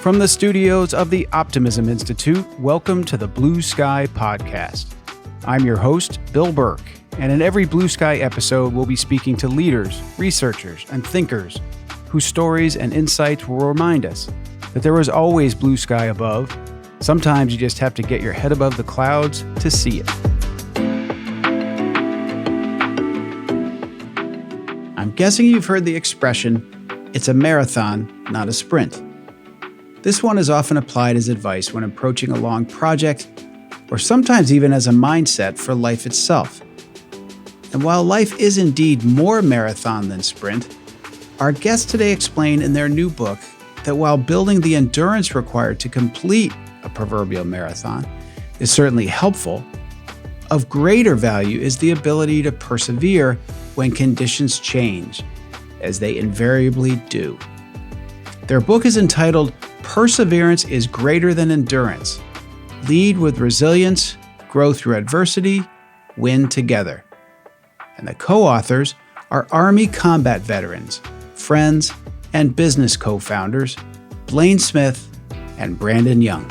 From the studios of the Optimism Institute, welcome to the Blue Sky Podcast. I'm your host, Bill Burke, and in every Blue Sky episode, we'll be speaking to leaders, researchers, and thinkers whose stories and insights will remind us that there is always blue sky above. Sometimes you just have to get your head above the clouds to see it. I'm guessing you've heard the expression, it's a marathon, not a sprint. This one is often applied as advice when approaching a long project, or sometimes even as a mindset for life itself. And while life is indeed more marathon than sprint, our guests today explain in their new book that while building the endurance required to complete a proverbial marathon is certainly helpful, of greater value is the ability to persevere when conditions change, as they invariably do. Their book is entitled Perseverance is Greater Than Endurance. Lead with resilience, grow through adversity, win together. And the co-authors are Army combat veterans, friends, and business co-founders, Blayne Smith and Brandon Young.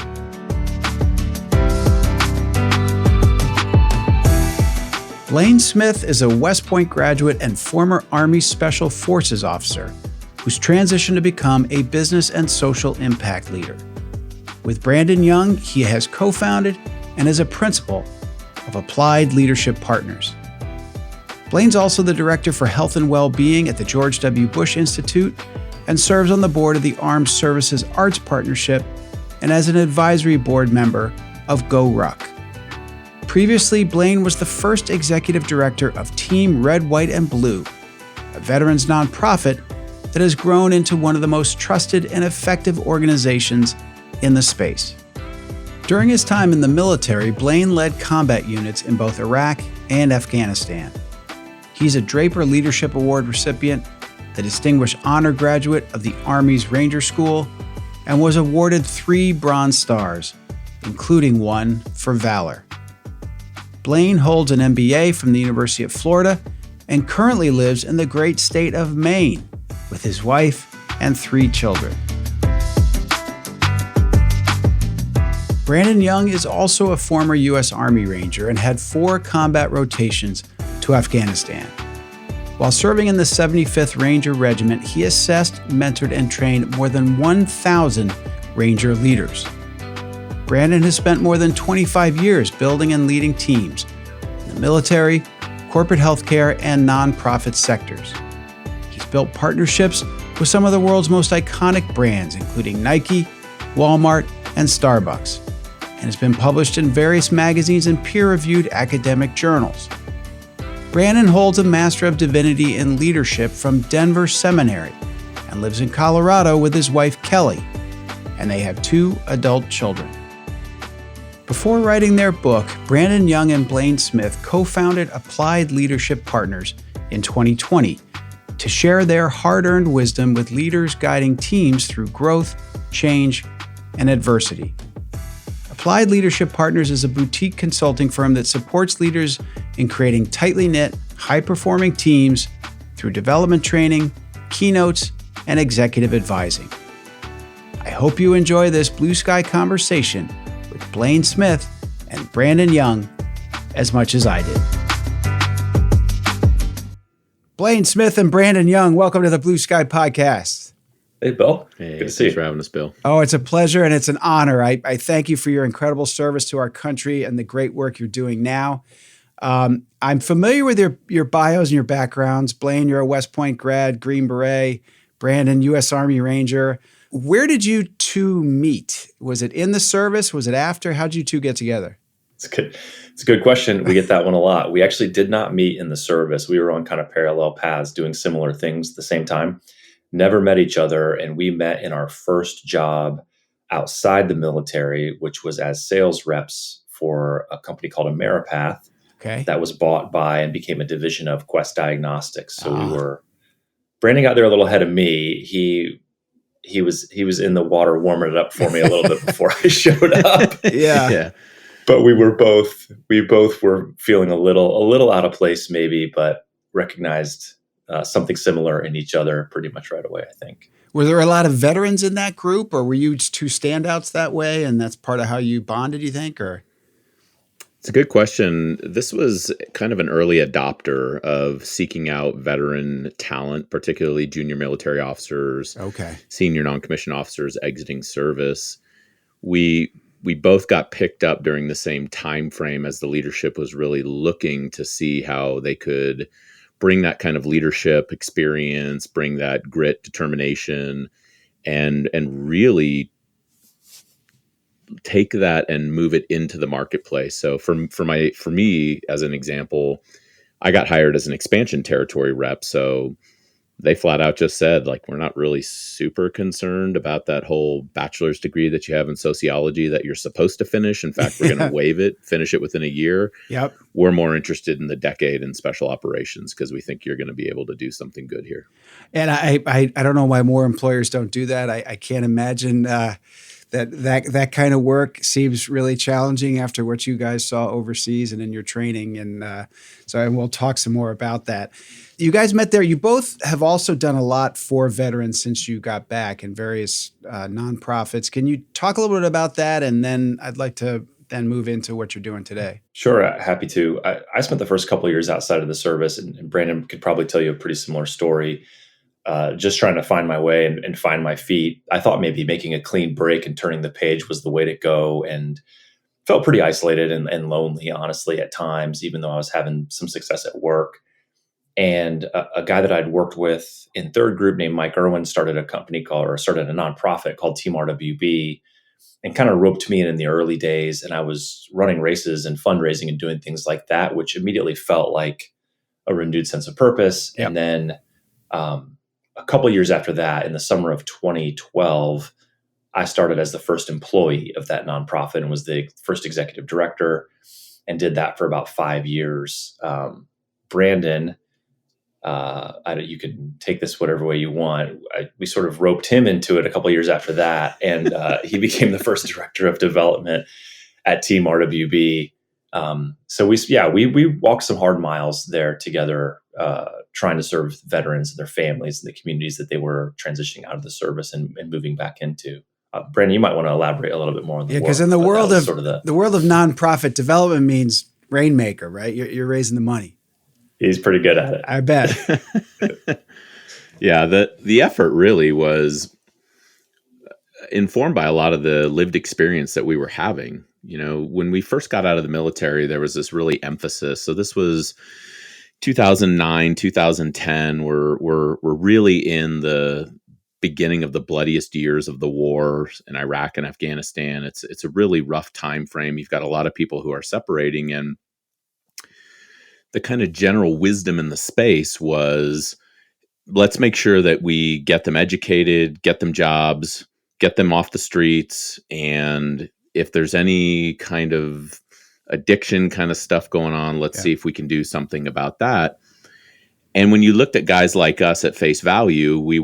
Blayne Smith is a West Point graduate and former Army Special Forces officer who's transitioned to become a business and social impact leader. With Brandon Young, he has co-founded and is a principal of Applied Leadership Partners. Blayne's also the Director for Health and Well-Being at the George W. Bush Institute and serves on the board of the Armed Services Arts Partnership and as an advisory board member of Go Ruck. Previously, Blayne was the first executive director of Team Red, White, and Blue, a veterans nonprofit that has grown into one of the most trusted and effective organizations in the space. During his time in the military, Blayne led combat units in both Iraq and Afghanistan. He's a Draper Leadership Award recipient, the Distinguished Honor Graduate of the Army's Ranger School, and was awarded 3 Bronze Stars, including one for valor. Blayne holds an MBA from the University of Florida and currently lives in the great state of Maine with his wife and 3 children. Brandon Young is also a former U.S. Army Ranger and had 4 combat rotations to Afghanistan. While serving in the 75th Ranger Regiment, he assessed, mentored, and trained more than 1,000 Ranger leaders. Brandon has spent more than 25 years building and leading teams in the military, corporate healthcare, and nonprofit sectors. He's built partnerships with some of the world's most iconic brands, including Nike, Walmart, and Starbucks, and has been published in various magazines and peer-reviewed academic journals. Brandon holds a Master of Divinity in Leadership from Denver Seminary and lives in Colorado with his wife, Kelly, and they have 2 adult children. Before writing their book, Brandon Young and Blayne Smith co-founded Applied Leadership Partners in 2020 to share their hard-earned wisdom with leaders guiding teams through growth, change, and adversity. Applied Leadership Partners is a boutique consulting firm that supports leaders in creating tightly knit, high-performing teams through development training, keynotes, and executive advising. I hope you enjoy this Blue Sky conversation with Blayne Smith and Brandon Young as much as I did. Blayne Smith and Brandon Young, welcome to the Blue Sky Podcast. Hey, Bill. Hey, good to see you. Thanks for having us, Bill. Oh, it's a pleasure and it's an honor. I thank you for your incredible service to our country and the great work you're doing now. I'm familiar with your bios and your backgrounds. Blayne, you're a West Point grad, Green Beret. Brandon, U.S. Army Ranger. Where did you 2 meet? Was it in the service? Was it after? How did you 2 get together? It's good. It's a good question. We get that one a lot. We actually did not meet in the service. We were on kind of parallel paths doing similar things at the same time. Never met each other. And we met in our first job outside the military, which was as sales reps for a company called Ameripath. Okay. That was bought by and became a division of Quest Diagnostics. So Brandon got there a little ahead of me. He was in the water warming it up for me a little bit before I showed up. Yeah. But we both were feeling a little out of place maybe, but recognized something similar in each other pretty much right away, I think. Were there a lot of veterans in that group, or were you just two standouts that way, and that's part of how you bonded, you think? Or It's a good question. This was kind of an early adopter of seeking out veteran talent, particularly junior military officers, okay, senior non-commissioned officers exiting service. We both got picked up during the same time frame as the leadership was really looking to see how they could bring that kind of leadership experience, bring that grit, determination, and really take that and move it into the marketplace. So for me as an example, I got hired as an expansion territory rep. So they flat out just said, like, we're not really super concerned about that whole bachelor's degree that you have in sociology that you're supposed to finish. In fact, we're going to waive it, finish it within a year. Yep. We're more interested in the decade in special operations because we think you're going to be able to do something good here. And I don't know why more employers don't do that. I can't imagine that kind of work seems really challenging after what you guys saw overseas and in your training. And and we'll talk some more about that. You guys met there. You both have also done a lot for veterans since you got back in various nonprofits. Can you talk a little bit about that? And then I'd like to then move into what you're doing today. Sure, happy to. I spent the first couple of years outside of the service, and Brandon could probably tell you a pretty similar story. Just trying to find my way and find my feet. I thought maybe making a clean break and turning the page was the way to go, and felt pretty isolated and lonely, honestly, at times, even though I was having some success at work. And a guy that I'd worked with in third group named Mike Irwin started a nonprofit called Team RWB, and kind of roped me in the early days. And I was running races and fundraising and doing things like that, which immediately felt like a renewed sense of purpose. Yep. And then a couple of years after that, in the summer of 2012, I started as the first employee of that nonprofit and was the first executive director, and did that for about 5 years. Brandon, you can take this whatever way you want. We sort of roped him into it a couple of years after that, and he became the first director of development at Team RWB. So we walked some hard miles there together, trying to serve veterans and their families and the communities that they were transitioning out of the service and moving back into. Brandon, you might want to elaborate a little bit more on the work. Because in the world of the world of nonprofit development means rainmaker, right? You're raising the money. He's pretty good at it. I bet. Yeah, the effort really was informed by a lot of the lived experience that we were having. You know, when we first got out of the military, there was this really emphasis. So this was 2009, 2010. We're really in the beginning of the bloodiest years of the war in Iraq and Afghanistan. It's a really rough time frame. You've got a lot of people who are separating, and the kind of general wisdom in the space was, let's make sure that we get them educated, get them jobs, get them off the streets. And if there's any kind of addiction kind of stuff going on, let's see if we can do something about that. And when you looked at guys like us at face value, we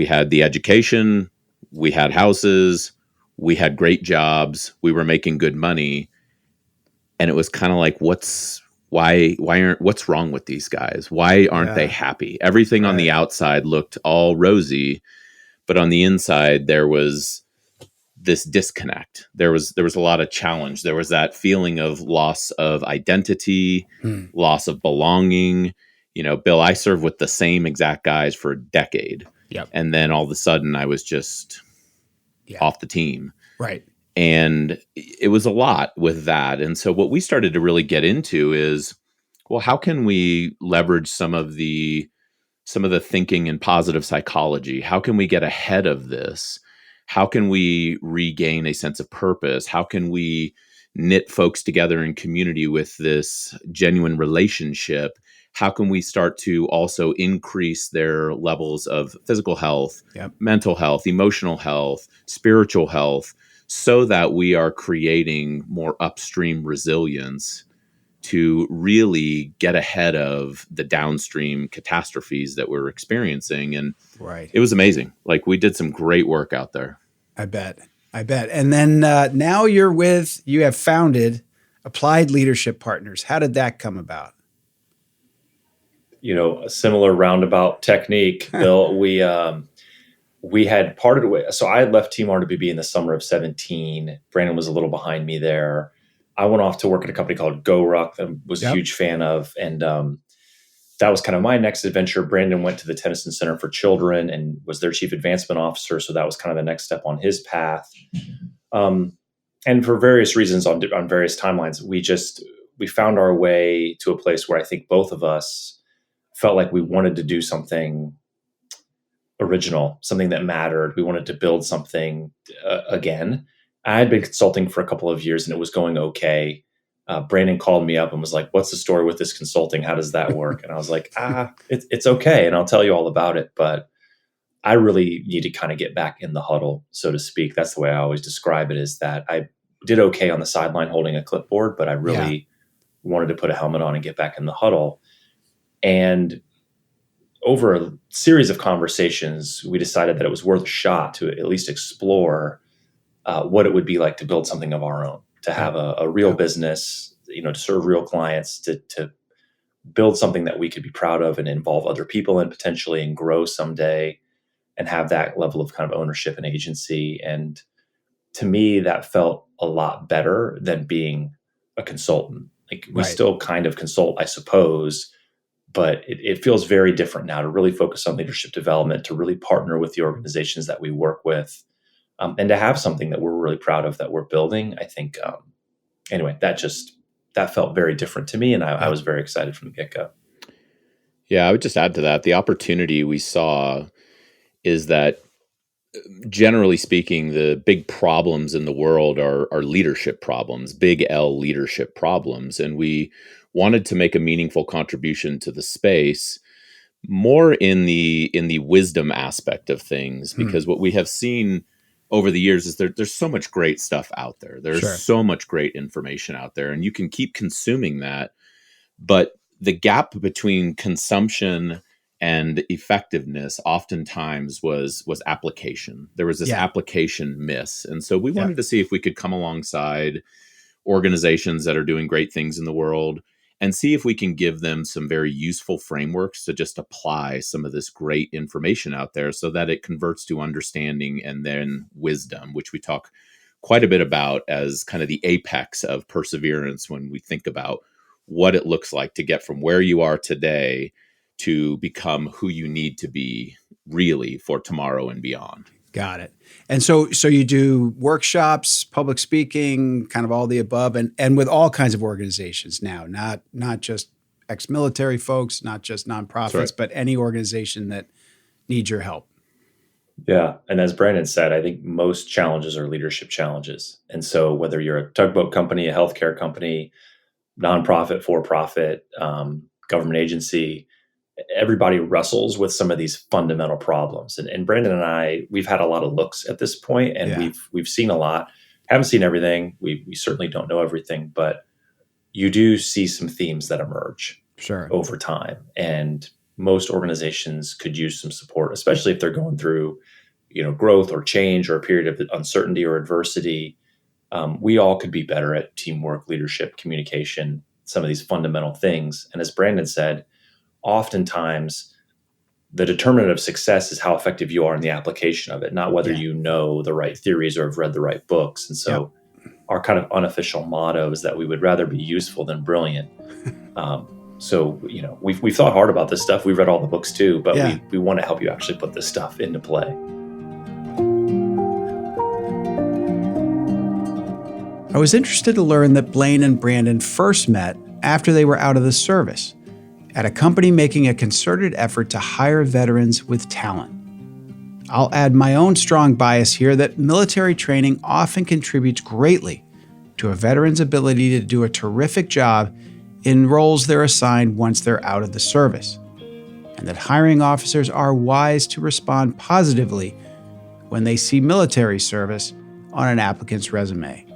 had the education, we had houses, we had great jobs, we were making good money. And it was kind of like, what's wrong with these guys? Why aren't they happy? Everything on the outside looked all rosy, but on the inside there was this disconnect. There was a lot of challenge. There was that feeling of loss of identity, loss of belonging. You know, Bill, I served with the same exact guys for a decade. Yep. And then all of a sudden I was just off the team. Right. And it was a lot with that. And so what we started to really get into is, well, how can we leverage some of the thinking in positive psychology? How can we get ahead of this? How can we regain a sense of purpose? How can we knit folks together in community with this genuine relationship? How can we start to also increase their levels of physical health, mental health, emotional health, spiritual health, so that we are creating more upstream resilience to really get ahead of the downstream catastrophes that we're experiencing? And it was amazing. Like, we did some great work out there. I bet. And then now you have founded Applied Leadership Partners. How did that come about? a similar roundabout technique, Bill. We had parted away. So I had left Team RWB in the summer of 17. Brandon was a little behind me there. I went off to work at a company called GoRuck that I was a huge fan of. And that was kind of my next adventure. Brandon went to the Tennyson Center for Children and was their chief advancement officer. So that was kind of the next step on his path. And for various reasons on various timelines, we found our way to a place where I think both of us felt like we wanted to do something original, something that mattered. We wanted to build something again. I had been consulting for a couple of years and it was going okay. Brandon called me up and was like, "What's the story with this consulting? How does that work?" And I was like, it's okay. And I'll tell you all about it. But I really need to kind of get back in the huddle, so to speak. That's the way I always describe it, is that I did okay on the sideline holding a clipboard, but I really wanted to put a helmet on and get back in the huddle. And over a series of conversations, we decided that it was worth a shot to at least explore what it would be like to build something of our own, to have a real business, to serve real clients, to build something that we could be proud of and involve other people in potentially and grow someday and have that level of kind of ownership and agency. And to me, that felt a lot better than being a consultant. Like we still kind of consult, I suppose, but it feels very different now to really focus on leadership development, to really partner with the organizations that we work with, and to have something that we're really proud of that we're building. I think, anyway, that felt very different to me. And I was very excited from the get-go. Yeah, I would just add to that. The opportunity we saw is that, generally speaking, the big problems in the world are leadership problems, big L leadership problems. And we wanted to make a meaningful contribution to the space more in the wisdom aspect of things, because what we have seen over the years is there's so much great stuff out there. There's so much great information out there, and you can keep consuming that. But the gap between consumption and effectiveness oftentimes was application. There was this application miss. And so we wanted to see if we could come alongside organizations that are doing great things in the world and see if we can give them some very useful frameworks to just apply some of this great information out there so that it converts to understanding and then wisdom, which we talk quite a bit about as kind of the apex of perseverance when we think about what it looks like to get from where you are today to become who you need to be really for tomorrow and beyond. Got it. And so you do workshops, public speaking, kind of all the above, and with all kinds of organizations now, not just ex-military folks, not just nonprofits, but any organization that needs your help. Yeah. And as Brandon said, I think most challenges are leadership challenges. And so whether you're a tugboat company, a healthcare company, nonprofit, for-profit, government agency, everybody wrestles with some of these fundamental problems. And Brandon and I, we've had a lot of looks at this point, and we've seen a lot. Haven't seen everything. We certainly don't know everything, but you do see some themes that emerge over time. And most organizations could use some support, especially if they're going through, growth or change or a period of uncertainty or adversity. We all could be better at teamwork, leadership, communication, some of these fundamental things. And as Brandon said, oftentimes the determinant of success is how effective you are in the application of it, not whether you know the right theories or have read the right books. And so our kind of unofficial motto is that we would rather be useful than brilliant. We've thought hard about this stuff. We've read all the books too, but we want to help you actually put this stuff into play. I was interested to learn that Blayne and Brandon first met after they were out of the service, at a company making a concerted effort to hire veterans with talent. I'll add my own strong bias here that military training often contributes greatly to a veteran's ability to do a terrific job in roles they're assigned once they're out of the service, and that hiring officers are wise to respond positively when they see military service on an applicant's resume.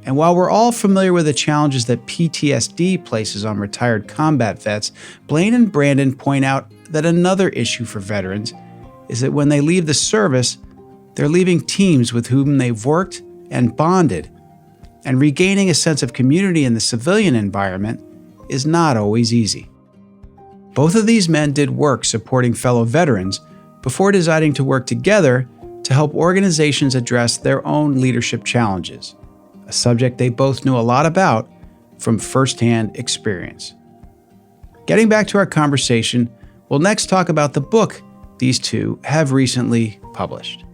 And while we're all familiar with the challenges that PTSD places on retired combat vets, Blayne and Brandon point out that another issue for veterans is that when they leave the service, they're leaving teams with whom they've worked and bonded, and regaining a sense of community in the civilian environment is not always easy. Both of these men did work supporting fellow veterans before deciding to work together to help organizations address their own leadership challenges, a subject they both knew a lot about from firsthand experience. Getting back to our conversation, we'll next talk about the book these two have recently published.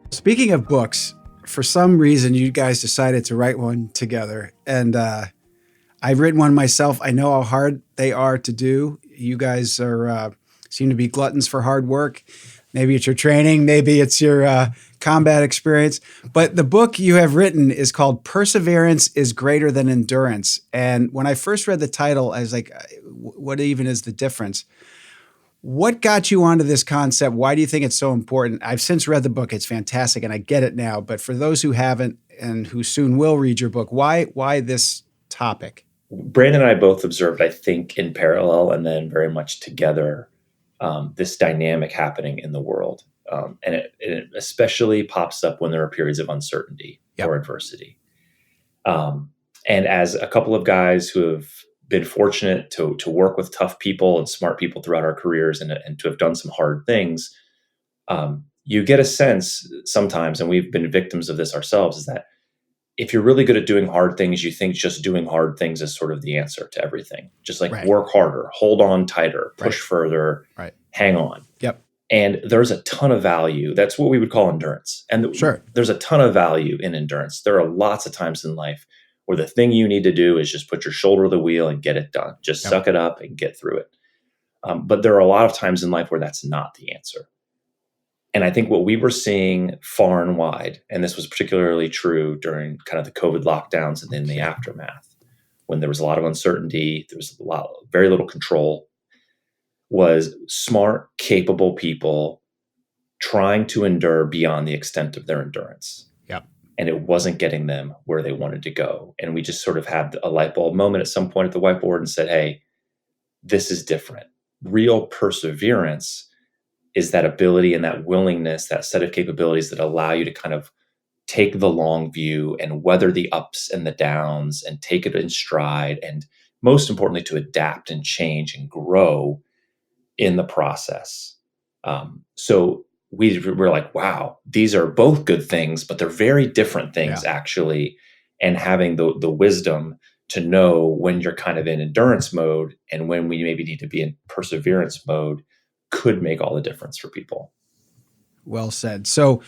Speaking of books, for some reason you guys decided to write one together, and I've written one myself. I know how hard they are to do. You guys are seem to be gluttons for hard work. Maybe it's your training, maybe it's your combat experience. But the book you have written is called Perseverance is Greater Than Endurance. And when I first read the title, I was like, what even is the difference? What got you onto this concept? Why do you think it's so important? I've since read the book. It's fantastic, and I get it now. But for those who haven't and who soon will read your book, why this topic? Brandon and I both observed, I think, in parallel and then very much together, this dynamic happening in the world. And it especially pops up when there are periods of uncertainty or adversity. And as a couple of guys who have been fortunate to work with tough people and smart people throughout our careers and to have done some hard things, you get a sense sometimes, and we've been victims of this ourselves, is that if you're really good at doing hard things, you think just doing hard things is sort of the answer to everything. Just like work harder, hold on tighter, push further, hang on. Yep. And there's a ton of value. That's what we would call endurance. And there's a ton of value in endurance. There are lots of times in life where the thing you need to do is just put your shoulder to the wheel and get it done. Just suck it up and get through it. But there are a lot of times in life where that's not the answer. And I think what we were seeing far and wide, and this was particularly true during kind of the COVID lockdowns and then the aftermath, when there was a lot of uncertainty, there was very little control, was smart, capable people trying to endure beyond the extent of their endurance. And it wasn't getting them where they wanted to go. And we just sort of had a light bulb moment at some point at the whiteboard and said, hey, this is different. Real perseverance is that ability and that willingness, that set of capabilities that allow you to kind of take the long view and weather the ups and the downs and take it in stride. And most importantly, to adapt and change and grow in the process. So we're like, wow, these are both good things, but they're very different things actually. And having the wisdom to know when you're kind of in endurance mode and when we maybe need to be in perseverance mode could make all the difference for people. Well said. So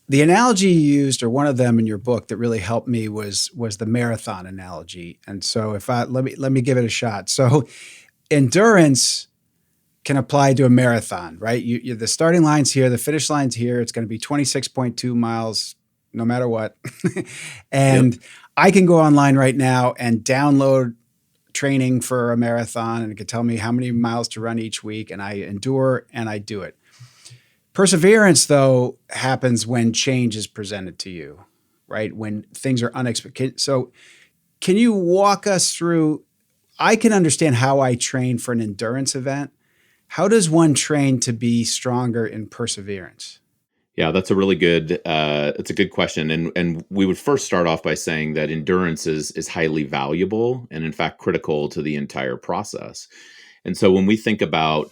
the analogy you used, or one of them in your book that really helped me, was the marathon analogy. And so let me give it a shot. So endurance can apply to a marathon, right? The starting line's here, the finish line's here. It's going to be 26.2 miles, no matter what. And I can go online right now and download training for a marathon, and it can tell me how many miles to run each week, and I endure and I do it. Perseverance, though, happens when change is presented to you, right? When things are unexpected. So can you walk us through? I can understand how I train for an endurance event. How does one train to be stronger in perseverance? Yeah, that's a really good, it's a good question. And we would first start off by saying that endurance is highly valuable and in fact critical to the entire process. And so when we think about,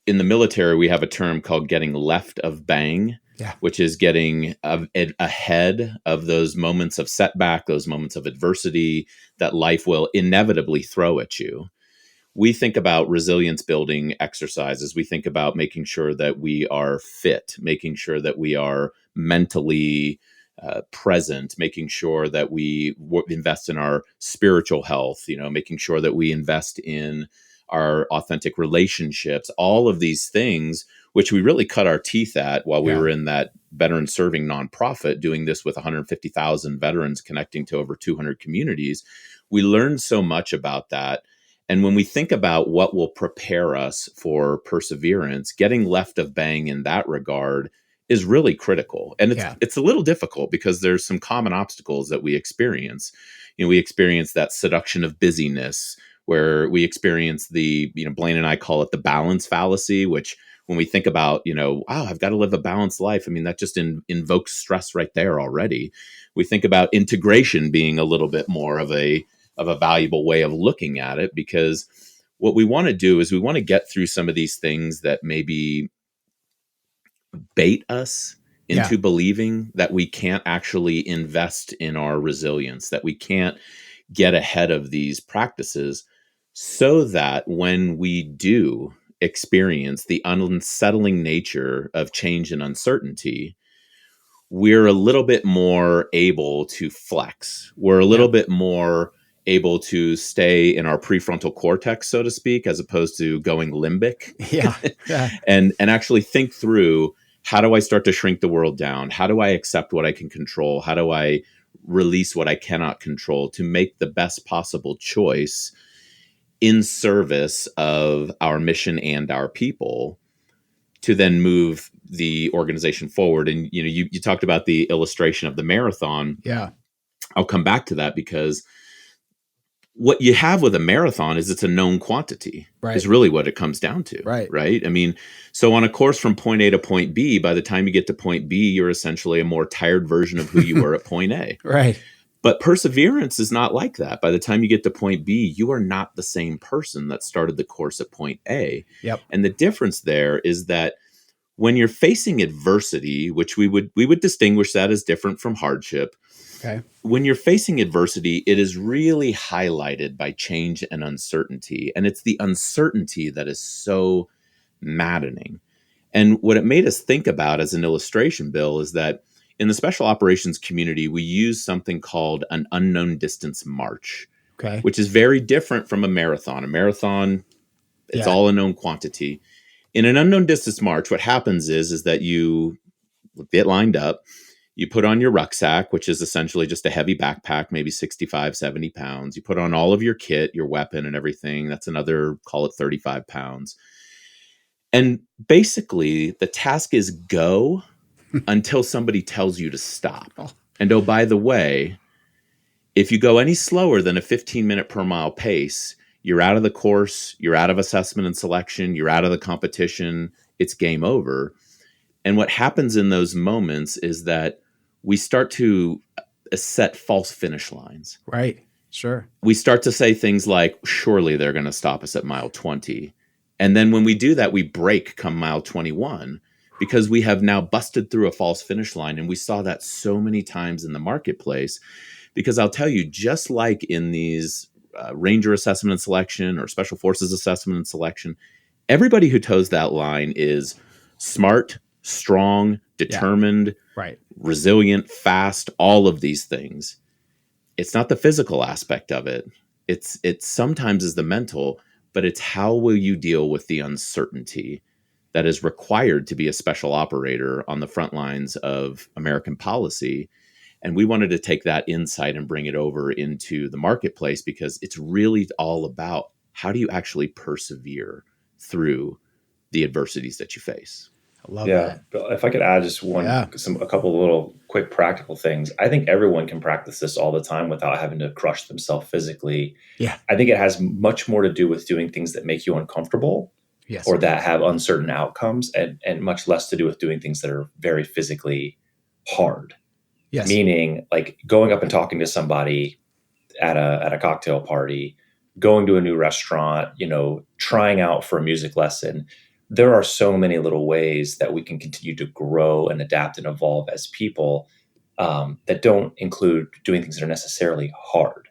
in the military, we have a term called getting left of bang, which is getting ahead of those moments of setback, those moments of adversity that life will inevitably throw at you. We think about resilience building exercises. We think about making sure that we are fit, making sure that we are mentally present, making sure that we invest in our spiritual health, making sure that we invest in our authentic relationships, all of these things, which we really cut our teeth at while we were in that veteran serving nonprofit, doing this with 150,000 veterans connecting to over 200 communities. We learned so much about that. And when we think about what will prepare us for perseverance, getting left of bang in that regard is really critical. And it's a little difficult because there's some common obstacles that we experience. We experience that seduction of busyness, where we experience Blayne and I call it the balance fallacy, which when we think about, wow, I've got to live a balanced life. I mean, that just invokes stress right there already. We think about integration being a little bit more of a valuable way of looking at it, because what we want to do is we want to get through some of these things that maybe bait us into believing that we can't actually invest in our resilience, that we can't get ahead of these practices, so that when we do experience the unsettling nature of change and uncertainty, we're a little bit more able to flex. We're a little bit more able to stay in our prefrontal cortex, so to speak, as opposed to going limbic. And actually think through, how do I start to shrink the world down? How do I accept what I can control? How do I release what I cannot control to make the best possible choice in service of our mission and our people, to then move the organization forward? And you talked about the illustration of the marathon. I'll come back to that, because what you have with a marathon is it's a known quantity, is really what it comes down to. Right. I mean, so on a course from point A to point B, by the time you get to point B, you're essentially a more tired version of who you were at point A. But perseverance is not like that. By the time you get to point B, you are not the same person that started the course at point A. And the difference there is that when you're facing adversity, which we would distinguish that as different from hardship. When you're facing adversity, it is really highlighted by change and uncertainty. And it's the uncertainty that is so maddening. And what it made us think about as an illustration, Bill, is that in the special operations community, we use something called an unknown distance march, which is very different from a marathon. A marathon, it's all a known quantity. In an unknown distance march, what happens is that you get lined up. You put on your rucksack, which is essentially just a heavy backpack, maybe 65, 70 pounds. You put on all of your kit, your weapon and everything. That's another, call it 35 pounds. And basically, the task is go until somebody tells you to stop. And oh, by the way, if you go any slower than a 15-minute per mile pace, you're out of the course, you're out of assessment and selection, you're out of the competition, it's game over. And what happens in those moments is that we start to set false finish lines. We start to say things like, surely they're going to stop us at mile 20. And then when we do that, we break come mile 21, because we have now busted through a false finish line. And we saw that so many times in the marketplace, because I'll tell you, just like in these Ranger assessment and selection or Special Forces assessment and selection, everybody who toes that line is smart, strong, determined, resilient, fast, all of these things. It's not the physical aspect of it. It's sometimes is the mental, but it's how will you deal with the uncertainty that is required to be a special operator on the front lines of American policy. And we wanted to take that insight and bring it over into the marketplace, because it's really all about how do you actually persevere through the adversities that you face. I love that. But if I could add just a couple of little quick practical things. I think everyone can practice this all the time without having to crush themselves physically. I think it has much more to do with doing things that make you uncomfortable or that have uncertain outcomes, and much less to do with doing things that are very physically hard. Meaning like going up and talking to somebody at a cocktail party, going to a new restaurant, trying out for a music lesson. There are so many little ways that we can continue to grow and adapt and evolve as people that don't include doing things that are necessarily hard.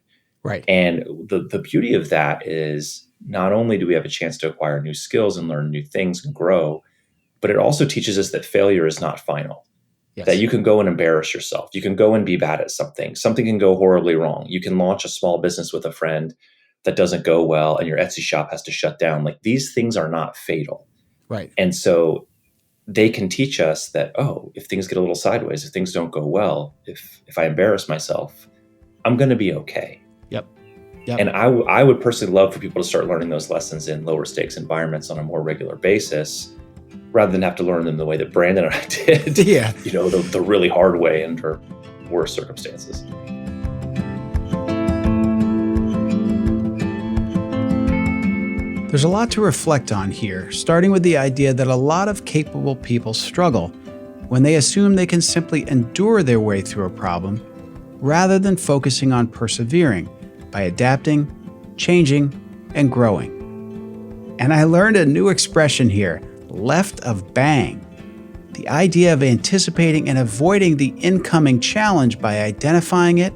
And the beauty of that is not only do we have a chance to acquire new skills and learn new things and grow, but it also teaches us that failure is not final. That you can go and embarrass yourself. You can go and be bad at something. Something can go horribly wrong. You can launch a small business with a friend that doesn't go well and your Etsy shop has to shut down. Like, these things are not fatal. And so they can teach us that, if things get a little sideways, if things don't go well, if I embarrass myself, I'm going to be okay. And I would personally love for people to start learning those lessons in lower stakes environments on a more regular basis, rather than have to learn them the way that Brandon and I did, the really hard way under worse circumstances. There's a lot to reflect on here, starting with the idea that a lot of capable people struggle when they assume they can simply endure their way through a problem, rather than focusing on persevering by adapting, changing, and growing. And I learned a new expression here, left of bang. The idea of anticipating and avoiding the incoming challenge by identifying it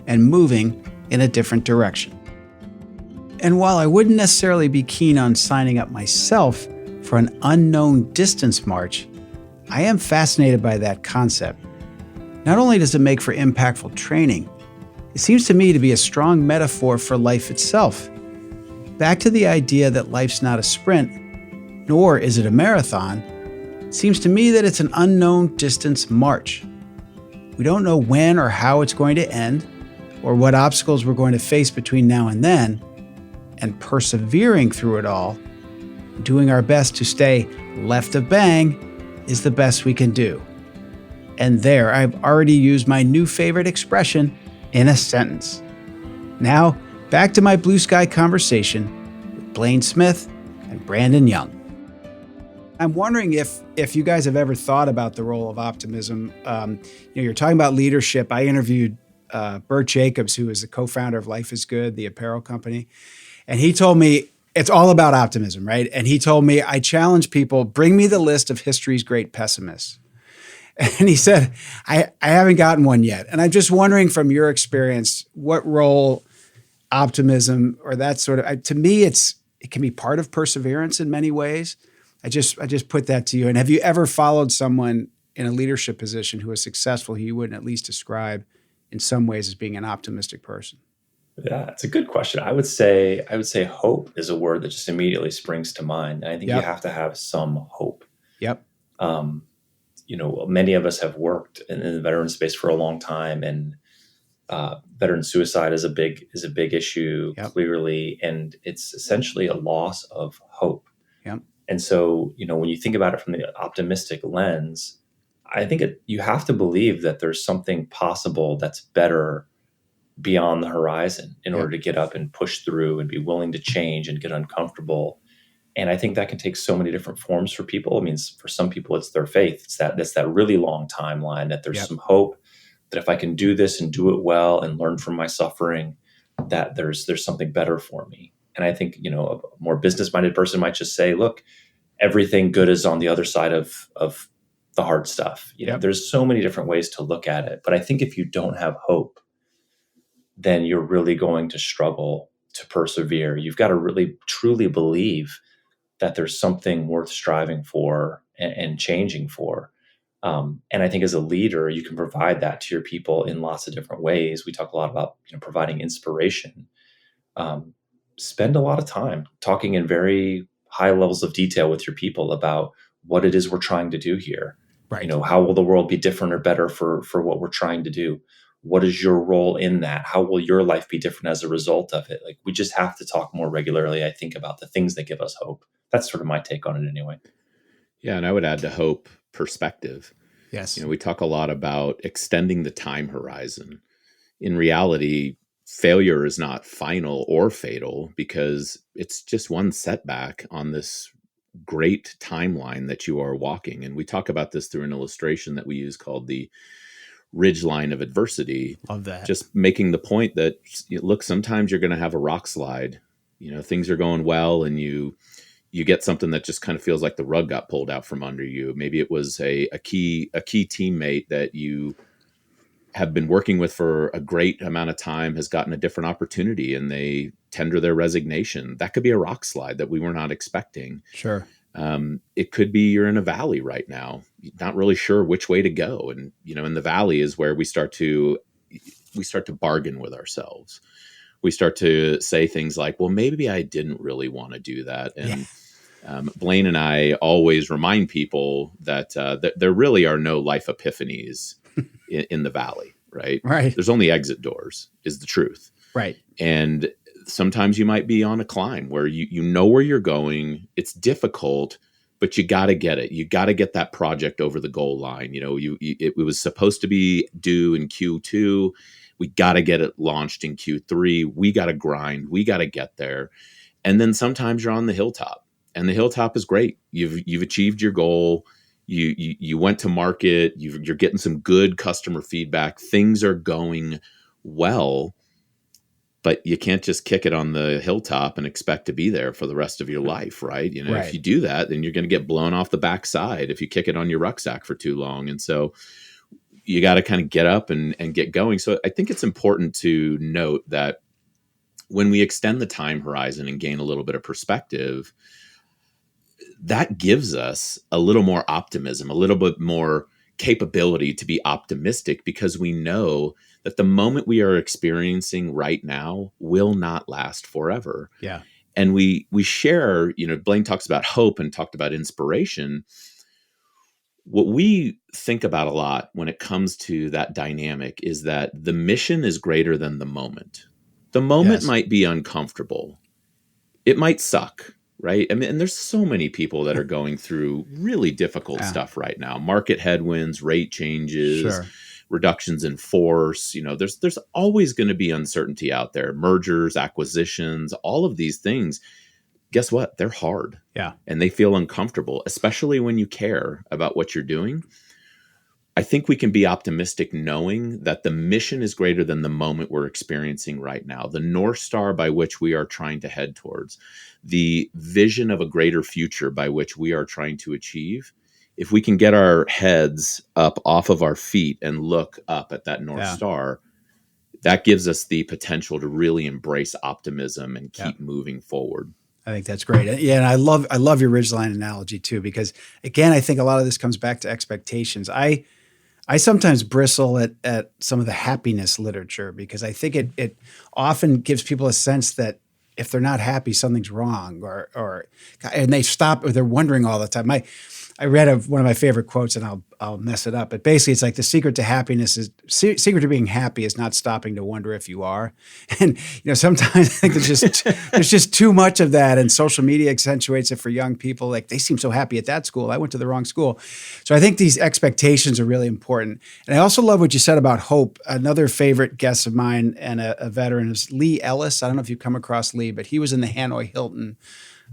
and moving in a different direction. And while I wouldn't necessarily be keen on signing up myself for an unknown distance march, I am fascinated by that concept. Not only does it make for impactful training, it seems to me to be a strong metaphor for life itself. Back to the idea that life's not a sprint, nor is it a marathon, it seems to me that it's an unknown distance march. We don't know when or how it's going to end, or what obstacles we're going to face between now and then, and persevering through it all, doing our best to stay left of bang, is the best we can do. And there, I've already used my new favorite expression in a sentence. Now, back to my blue sky conversation with Blayne Smith and Brandon Young. I'm wondering if you guys have ever thought about the role of optimism. You're talking about leadership. I interviewed Bert Jacobs, who is the co-founder of Life is Good, the apparel company. And he told me it's all about optimism, right? And he told me, I challenge people, bring me the list of history's great pessimists. And he said, I haven't gotten one yet. And I'm just wondering from your experience, what role optimism or that sort of, to me, it can be part of perseverance in many ways. I just put that to you. And have you ever followed someone in a leadership position who was successful who you wouldn't at least describe in some ways as being an optimistic person? Yeah, it's a good question. I would say hope is a word that just immediately springs to mind. And I think you have to have some hope. Yep. Many of us have worked in the veteran space for a long time, and veteran suicide is a big issue, clearly, and it's essentially a loss of hope. Yep. And so, when you think about it from the optimistic lens, I think you have to believe that there's something possible that's better beyond the horizon in order to get up and push through and be willing to change and get uncomfortable. And I think that can take so many different forms for people. I mean, for some people, it's their faith. It's that really long timeline, that there's some hope that if I can do this and do it well and learn from my suffering, that there's something better for me. And I think, a more business-minded person might just say, look, everything good is on the other side of the hard stuff. There's so many different ways to look at it. But I think if you don't have hope, then you're really going to struggle to persevere. You've got to really, truly believe that there's something worth striving for and changing for. And I think as a leader, you can provide that to your people in lots of different ways. We talk a lot about providing inspiration. Spend a lot of time talking in very high levels of detail with your people about what it is we're trying to do here. Right. How will the world be different or better for what we're trying to do? What is your role in that? How will your life be different as a result of it? Like, we just have to talk more regularly, I think, about the things that give us hope. That's sort of my take on it anyway. Yeah. And I would add to hope perspective. Yes. We talk a lot about extending the time horizon. In reality, failure is not final or fatal because it's just one setback on this great timeline that you are walking. And we talk about this through an illustration that we use called the ridge line of adversity. Love that. Just making the point that, look, sometimes you're going to have a rock slide. Things are going well and you get something that just kind of feels like the rug got pulled out from under you. Maybe it was a key teammate that you have been working with for a great amount of time has gotten a different opportunity and they tender their resignation. That could be a rock slide that we were not expecting. Sure. It could be you're in a valley right now, not really sure which way to go. And, in the valley is where we start to bargain with ourselves. We start to say things like, well, maybe I didn't really want to do that. And Blayne and I always remind people that there really are no life epiphanies in the valley, right? Right. There's only exit doors is the truth. Right. And sometimes you might be on a climb where you know where you're going. It's difficult, but you got to get it. You got to get that project over the goal line. It was supposed to be due in Q2. We got to get it launched in Q3. We got to grind. We got to get there. And then sometimes you're on the hilltop, and the hilltop is great. You've achieved your goal. You went to market. You're getting some good customer feedback. Things are going well. but you can't just kick it on the hilltop and expect to be there for the rest of your life, right? You know, Right. if you do that, then you're going to get blown off the backside if you kick it on your rucksack for too long. And so you got to kind of get up and get going. So I think it's important to note that when we extend the time horizon and gain a little bit of perspective, that gives us a little more optimism, a little bit more capability to be optimistic, because we know that the moment we are experiencing right now will not last forever. Yeah. And we share, you know, Blayne talks about hope and talked about inspiration. What we think about a lot when it comes to that dynamic is that the mission is greater than the moment. The moment Yes. might be uncomfortable. It might suck, right? I mean, and there's so many people that are going through really difficult stuff right now. Market headwinds, rate changes, Sure. reductions in force. You know, there's always going to be uncertainty out there. Mergers, acquisitions, all of these things. Guess what? They're hard. Yeah. And they feel uncomfortable, especially when you care about what you're doing. I think we can be optimistic knowing that the mission is greater than the moment we're experiencing right now. The North Star by which we are trying to head towards, the vision of a greater future by which we are trying to achieve. If we can get our heads up off of our feet and look up at that North Star, that gives us the potential to really embrace optimism and keep moving forward. I think that's great. Yeah, and I love your ridgeline analogy too, because again, I think a lot of this comes back to expectations. I sometimes bristle at some of the happiness literature, because I think it often gives people a sense that if they're not happy, something's wrong, and they stop, or they're wondering all the time. I read one of my favorite quotes, and I'll mess it up, but basically it's like the secret to being happy is not stopping to wonder if you are. And you know, sometimes I think there's just too much of that, and social media accentuates it for young people. Like, they seem so happy at that school. I went to the wrong school. So I think these expectations are really important. And I also love what you said about hope. Another favorite guest of mine and a veteran is Lee Ellis. I don't know if you've come across Lee, but he was in the Hanoi Hilton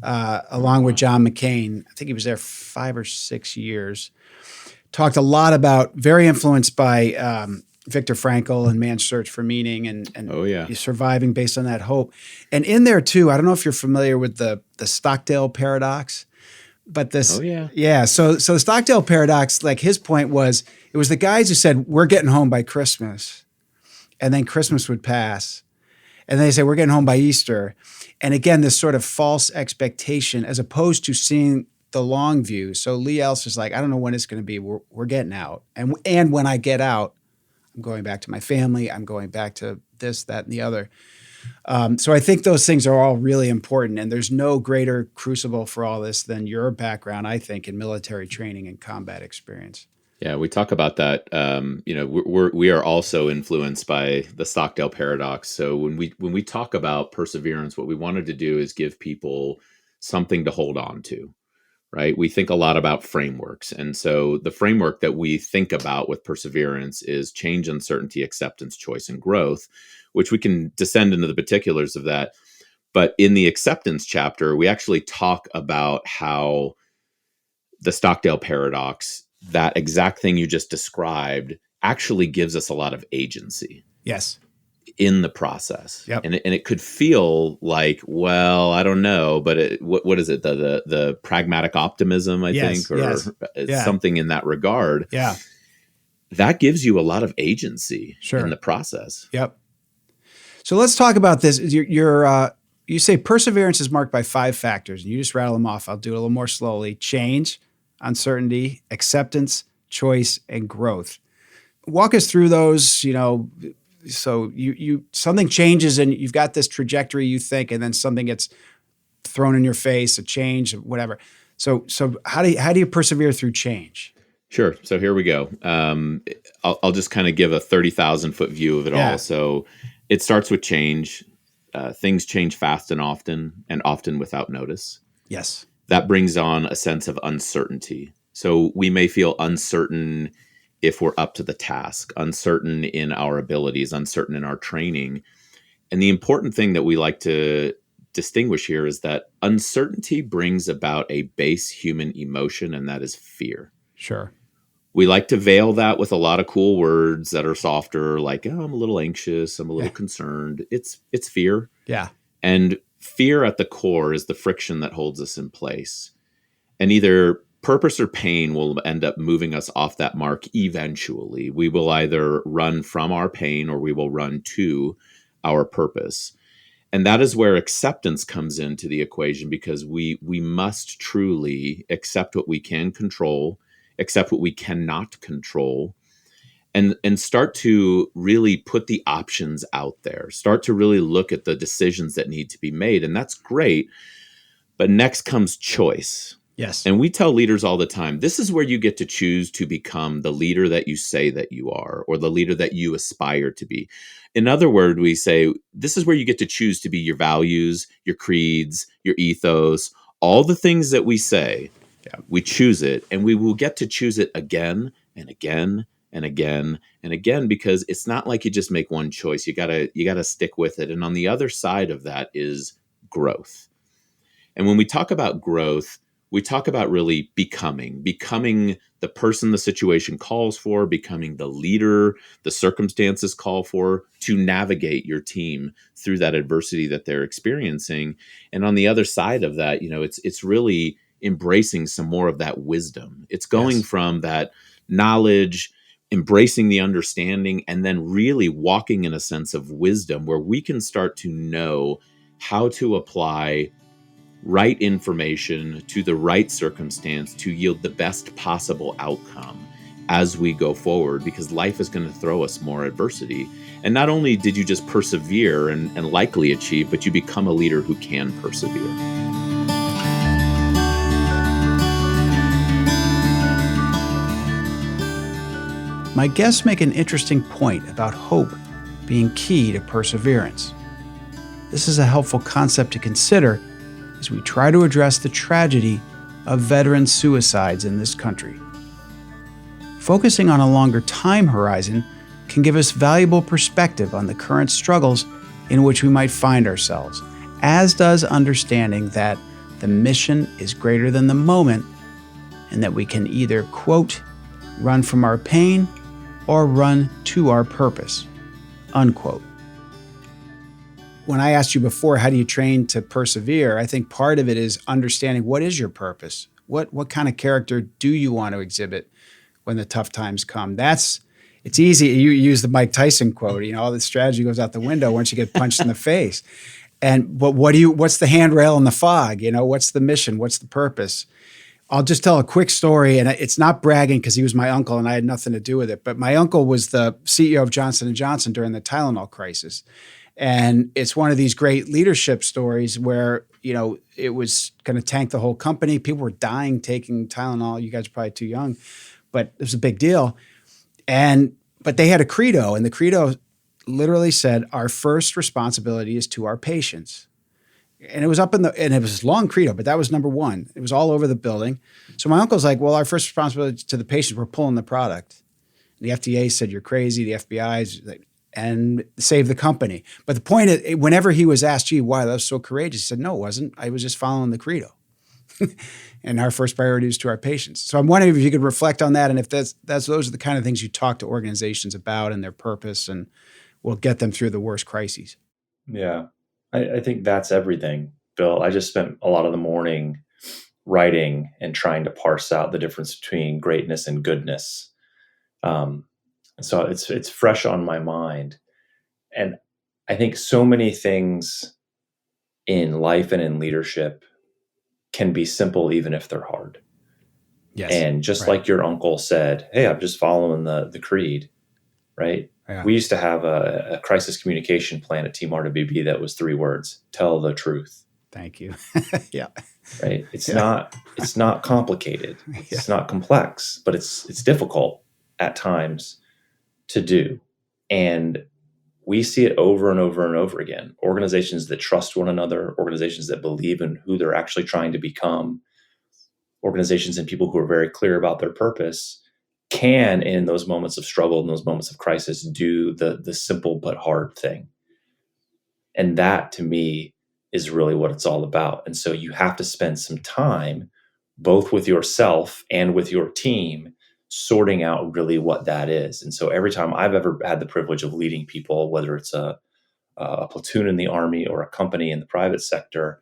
along with John McCain. I think he was there 5 or 6 years. Talked a lot about, very influenced by Viktor Frankl and Man's Search for Meaning, and surviving based on that hope. And in there too, I don't know if you're familiar with the Stockdale paradox, but this, So the Stockdale paradox, like, his point was, it was the guys who said, we're getting home by Christmas, and then Christmas would pass, and they say, we're getting home by Easter. And again, this sort of false expectation, as opposed to seeing the long view. So Lee Ellis is like, I don't know when it's going to be. We're getting out. And when I get out, I'm going back to my family. I'm going back to this, that, and the other. So I think those things are all really important. And there's no greater crucible for all this than your background, I think, in military training and combat experience. Yeah, we talk about that. You know, we are also influenced by the Stockdale paradox. So when we talk about perseverance, what we wanted to do is give people something to hold on to, right? We think a lot about frameworks, and so the framework that we think about with perseverance is change, uncertainty, acceptance, choice, and growth, which we can descend into the particulars of that. But in the acceptance chapter, we actually talk about how the Stockdale paradox, that exact thing you just described, actually gives us a lot of agency. Yes. In the process. Yep. And it could feel like, well, I don't know, but what is it? The pragmatic optimism, I think, or something in that regard. Yeah. That gives you a lot of agency Sure. in the process. Yep. So let's talk about this. You say perseverance is marked by 5 factors, and you just rattle them off. I'll do it a little more slowly. Change, uncertainty, acceptance, choice, and growth. Walk us through those. You know, so you something changes and you've got this trajectory, you think, and then something gets thrown in your face, a change, whatever. So how do you persevere through change? Sure. So here we go. I'll just kind of give a 30,000-foot view of it all. So it starts with change. Things change fast and often without notice. Yes. That brings on a sense of uncertainty. So we may feel uncertain if we're up to the task, uncertain in our abilities, uncertain in our training. And the important thing that we like to distinguish here is that uncertainty brings about a base human emotion, and that is fear. Sure. We like to veil that with a lot of cool words that are softer, like, oh, I'm a little anxious, I'm a little concerned. It's fear. Yeah. And fear at the core is the friction that holds us in place. And either purpose or pain will end up moving us off that mark eventually. We will either run from our pain or we will run to our purpose. And that is where acceptance comes into the equation, because we must truly accept what we can control, accept what we cannot control, and start to really put the options out there, start to really look at the decisions that need to be made. And that's great. But next comes choice. Yes. And we tell leaders all the time, this is where you get to choose to become the leader that you say that you are, or the leader that you aspire to be. In other words, we say, this is where you get to choose to be your values, your creeds, your ethos, all the things that we say. Yeah. We choose it, and we will get to choose it again and again and again and again, because it's not like you just make one choice. You gotta stick with it. And on the other side of that is growth. And when we talk about growth, we talk about really becoming the person the situation calls for, becoming the leader the circumstances call for, to navigate your team through that adversity that they're experiencing. And on the other side of that, it's really embracing some more of that wisdom. It's going from that knowledge, embracing the understanding, and then really walking in a sense of wisdom where we can start to know how to apply right information to the right circumstance to yield the best possible outcome as we go forward, because life is going to throw us more adversity. And not only did you just persevere and likely achieve, but you become a leader who can persevere. My guests make an interesting point about hope being key to perseverance. This is a helpful concept to consider as we try to address the tragedy of veteran suicides in this country. Focusing on a longer time horizon can give us valuable perspective on the current struggles in which we might find ourselves, as does understanding that the mission is greater than the moment, and that we can either, quote, run from our pain or run to our purpose, unquote. When I asked you before, how do you train to persevere? I think part of it is understanding what is your purpose? What kind of character do you want to exhibit when the tough times come? It's easy. You use the Mike Tyson quote, all the strategy goes out the window once you get punched in the face. But what's the handrail in the fog? What's the mission? What's the purpose? I'll just tell a quick story, and it's not bragging because he was my uncle and I had nothing to do with it. But my uncle was the CEO of Johnson & Johnson during the Tylenol crisis. And it's one of these great leadership stories where, it was going to tank the whole company. People were dying taking Tylenol. You guys are probably too young, but it was a big deal. But they had a credo, and the credo literally said, our first responsibility is to our patients. And it was and it was a long credo, but that was number one. It was all over the building. So my uncle's like, well, our first responsibility to the patients, we're pulling the product. The FDA said, you're crazy. The FBI's like, and save the company. But the point is, whenever he was asked, gee, why that was so courageous, he said, no, it wasn't. I was just following the credo. And our first priority is to our patients. So I'm wondering if you could reflect on that, and if those are the kind of things you talk to organizations about and their purpose, and will get them through the worst crises. Yeah, I think that's everything, Bill. I just spent a lot of the morning writing and trying to parse out the difference between greatness and goodness. So it's fresh on my mind. And I think so many things in life and in leadership can be simple, even if they're hard. Yes. And just like your uncle said, hey, I'm just following the creed, right? Yeah. We used to have a crisis communication plan at Team RWB that was 3 words: tell the truth. Thank you. Yeah. Right. It's not complicated. It's not complex, but it's difficult at times to do. And we see it over and over and over again. Organizations that trust one another, organizations that believe in who they're actually trying to become, organizations and people who are very clear about their purpose can, in those moments of struggle, in those moments of crisis, do the simple but hard thing. And that, to me, is really what it's all about. And so you have to spend some time, both with yourself and with your team, sorting out really what that is. And so every time I've ever had the privilege of leading people, whether it's a platoon in the Army or a company in the private sector,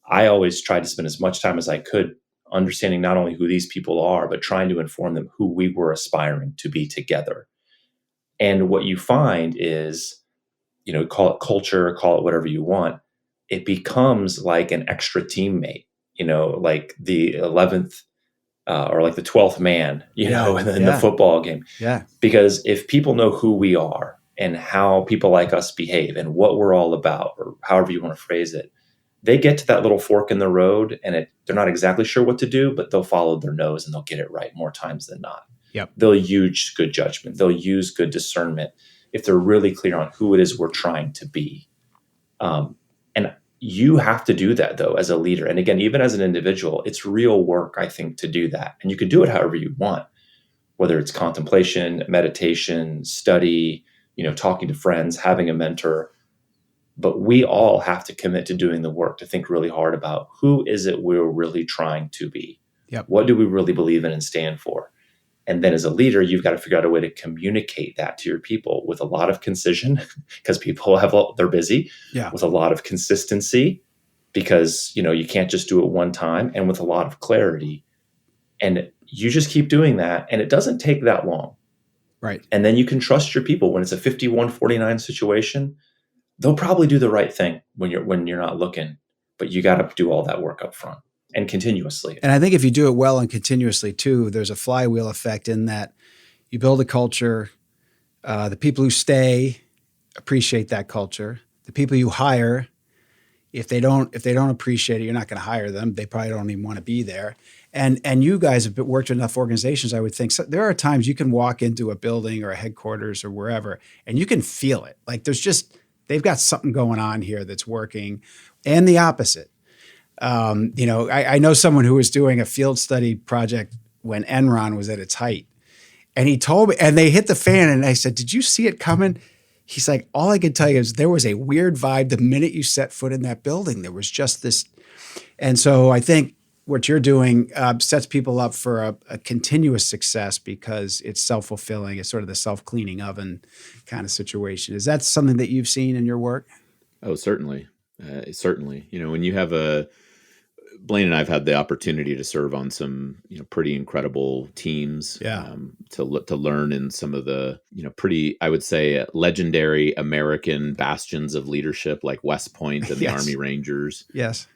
I always tried to spend as much time as I could understanding not only who these people are, but trying to inform them who we were aspiring to be together. And what you find is, call it culture, call it whatever you want, it becomes like an extra teammate, like the 11th or like the 12th man, in the football game. Yeah. Because if people know who we are and how people like us behave and what we're all about, or however you want to phrase it, they get to that little fork in the road and they're not exactly sure what to do, but they'll follow their nose and they'll get it right more times than not. Yep. They'll use good judgment. They'll use good discernment if they're really clear on who it is we're trying to be. And you have to do that, though, as a leader. And again, even as an individual, it's real work, I think, to do that. And you can do it however you want, whether it's contemplation, meditation, study, talking to friends, having a mentor. But we all have to commit to doing the work, to think really hard about who is it we're really trying to be? Yep. What do we really believe in and stand for? And then as a leader, you've got to figure out a way to communicate that to your people with a lot of concision, because they're busy, with a lot of consistency, because, you can't just do it one time, and with a lot of clarity. And you just keep doing that. And it doesn't take that long. Right. And then you can trust your people. When it's a 51-49 situation, they'll probably do the right thing when you're not looking, but you got to do all that work up front and continuously. And I think if you do it well and continuously too, there's a flywheel effect in that you build a culture. The people who stay appreciate that culture. The people you hire, if they don't appreciate it, you're not going to hire them. They probably don't even want to be there. And you guys have worked with enough organizations, I would think. So there are times you can walk into a building or a headquarters or wherever, and you can feel it. Like they've got something going on here that's working, and the opposite. I know someone who was doing a field study project when Enron was at its height, and he told me, and they hit the fan, and I said, "Did you see it coming?" He's like, "All I can tell you is there was a weird vibe the minute you set foot in that building. There was just this," and so I think what you're doing sets people up for a continuous success, because it's self-fulfilling. It's sort of the self-cleaning oven kind of situation. Is that something that you've seen in your work? Oh, certainly. Certainly. When you have Blayne and I have had the opportunity to serve on some, pretty incredible teams, to learn in some of the, pretty, I would say, legendary American bastions of leadership like West Point and the Army Rangers. Yes.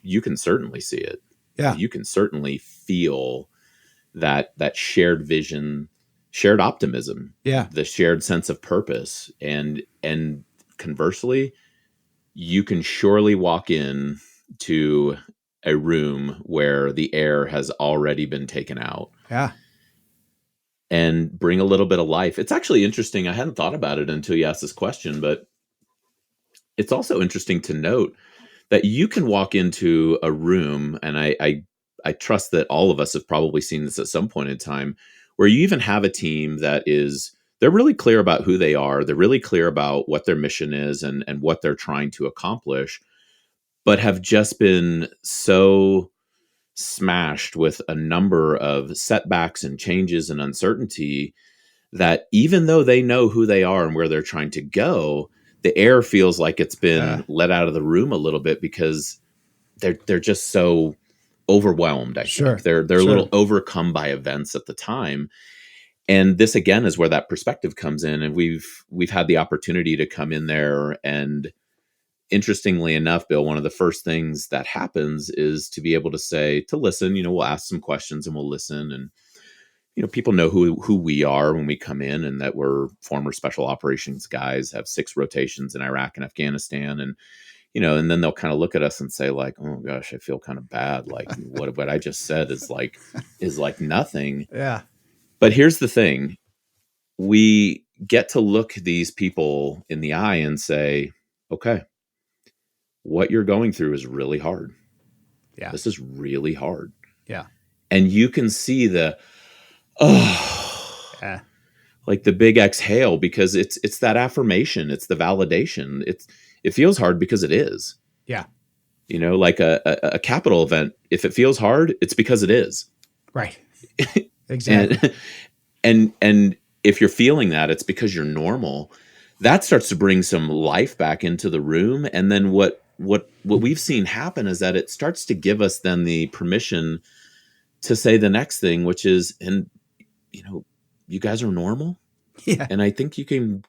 You can certainly see it. Yeah. You can certainly feel that shared vision, shared optimism, the shared sense of purpose. And conversely, you can surely walk in to a room where the air has already been taken out. Yeah. And bring a little bit of life. It's actually interesting. I hadn't thought about it until you asked this question, but it's also interesting to note that you can walk into a room, and I trust that all of us have probably seen this at some point in time, where you even have a team that they're really clear about who they are. They're really clear about what their mission is and what they're trying to accomplish, but have just been so smashed with a number of setbacks and changes and uncertainty that even though they know who they are and where they're trying to go, the air feels like it's been let out of the room a little bit, because they're just so overwhelmed. I think they're a little overcome by events at the time. And this again is where that perspective comes in. And we've had the opportunity to come in there, and interestingly enough, Bill, one of the first things that happens is to be able to listen, we'll ask some questions and we'll listen. And, people know who we are when we come in, and that we're former special operations guys, have 6 rotations in Iraq and Afghanistan. And, and then they'll kind of look at us and say like, "Oh gosh, I feel kind of bad. Like what I just said is like nothing." Yeah. But here's the thing. We get to look these people in the eye and say, okay, what you're going through is really hard. Yeah. This is really hard. Yeah. And you can see like the big exhale, because it's that affirmation. It's the validation. It feels hard because it is. Yeah. Like a capital event. If it feels hard, it's because it is. Right. Exactly. And if you're feeling that, it's because you're normal. That starts to bring some life back into the room. And then what we've seen happen is that it starts to give us then the permission to say the next thing, which is, and you guys are normal. Yeah. And I think we can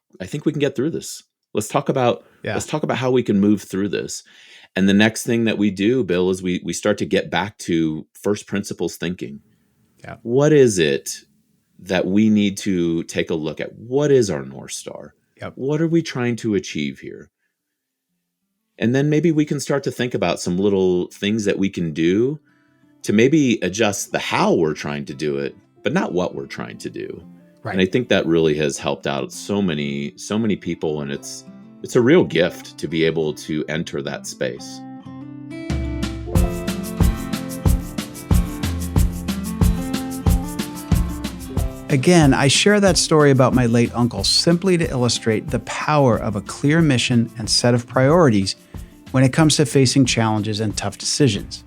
get through this. Let's talk about how we can move through this. And the next thing that we do, Bill, is we start to get back to first principles thinking. Yeah. What is it that we need to take a look at? What is our North Star? Yep. What are we trying to achieve here? And then maybe we can start to think about some little things that we can do to maybe adjust the how we're trying to do it, but not what we're trying to do. Right. And I think that really has helped out so many people. And it's a real gift to be able to enter that space. Again, I share that story about my late uncle simply to illustrate the power of a clear mission and set of priorities when it comes to facing challenges and tough decisions.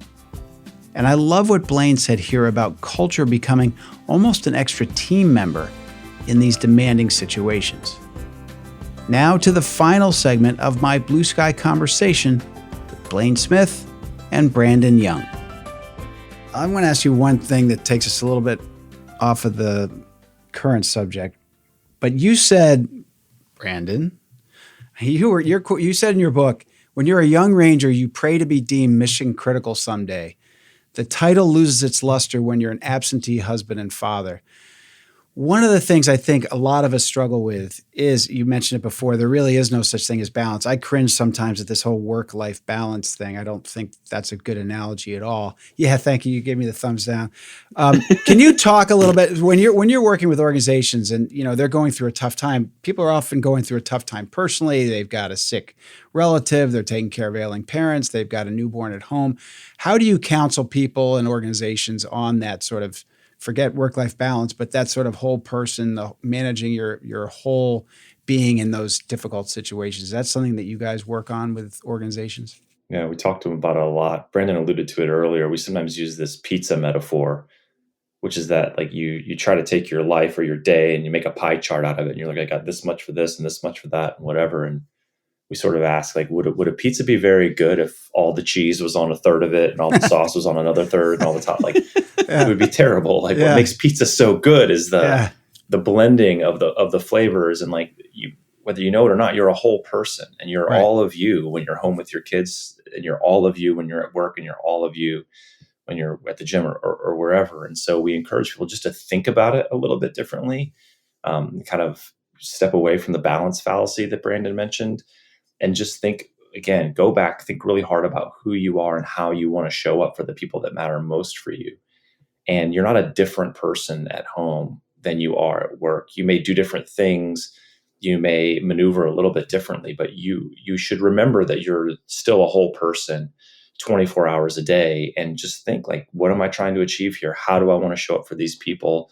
And I love what Blayne said here about culture becoming almost an extra team member in these demanding situations. Now to the final segment of my Blue Sky conversation with Blayne Smith and Brandon Young. I'm going to ask you one thing that takes us a little bit off of the current subject, but you said, Brandon, you said in your book, when you're a young ranger, you pray to be deemed mission critical someday. The title loses its luster when you're an absentee husband and father. One of the things I think a lot of us struggle with is, you mentioned it before, there really is no such thing as balance. I cringe sometimes at this whole work-life balance thing. I don't think that's a good analogy at all. Yeah, thank you. You gave me the thumbs down. Can you talk a little bit, when you're working with organizations and they're going through a tough time, people are often going through a tough time personally. They've got a sick relative, they're taking care of ailing parents, they've got a newborn at home. How do you counsel people and organizations on that sort of, forget work-life balance, but that sort of whole person, managing your whole being in those difficult situations? Is that something that you guys work on with organizations? Yeah, we talked to him about it a lot. Brandon alluded to it earlier. We sometimes use this pizza metaphor, which is that like you try to take your life or your day and you make a pie chart out of it. And you're like, I got this much for this and this much for that and whatever. And we sort of ask, like, would a pizza be very good if all the cheese was on a third of it and all the sauce was on another third and all the top? Like, it would be terrible. Like, what makes pizza so good is the blending of the flavors, and like whether you know it or not, you're a whole person, and you're all of you when you're home with your kids, and you're all of you when you're at work, and you're all of you when you're at the gym or wherever. And so we encourage people just to think about it a little bit differently, kind of step away from the balance fallacy that Brandon mentioned. And just think, again, go back, think really hard about who you are and how you want to show up for the people that matter most for you. And you're not a different person at home than you are at work. You may do different things. You may maneuver a little bit differently, but you should remember that you're still a whole person 24 hours a day. And just think, like, what am I trying to achieve here? How do I want to show up for these people?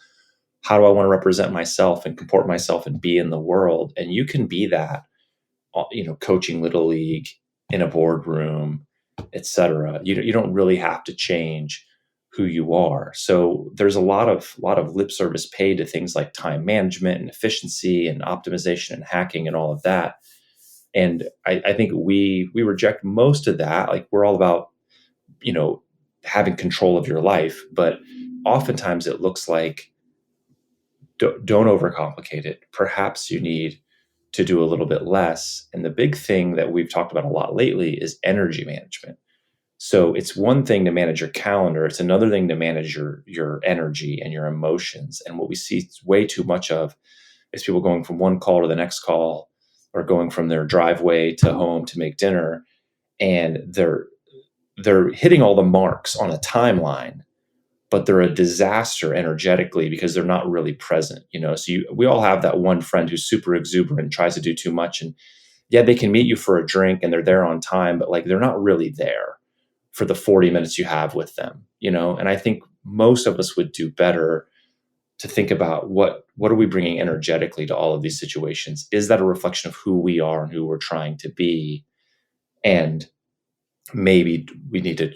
How do I want to represent myself and comport myself and be in the world? And you can be that, coaching Little League, in a boardroom, etc. You don't really have to change who you are. So there's a lot of lip service paid to things like time management and efficiency and optimization and hacking and all of that. And I think we reject most of that. Like, we're all about, having control of your life, but oftentimes it looks like don't overcomplicate it. Perhaps you need to do a little bit less. And the big thing that we've talked about a lot lately is energy management. So it's one thing to manage your calendar. It's another thing to manage your energy and your emotions. And what we see way too much of is people going from one call to the next call, or going from their driveway to home to make dinner. And they're hitting all the marks on a timeline, but they're a disaster energetically because they're not really present. So we all have that one friend who's super exuberant and tries to do too much. And they can meet you for a drink and they're there on time, but like, they're not really there for the 40 minutes you have with them, And I think most of us would do better to think about what are we bringing energetically to all of these situations? Is that a reflection of who we are and who we're trying to be? And maybe we need to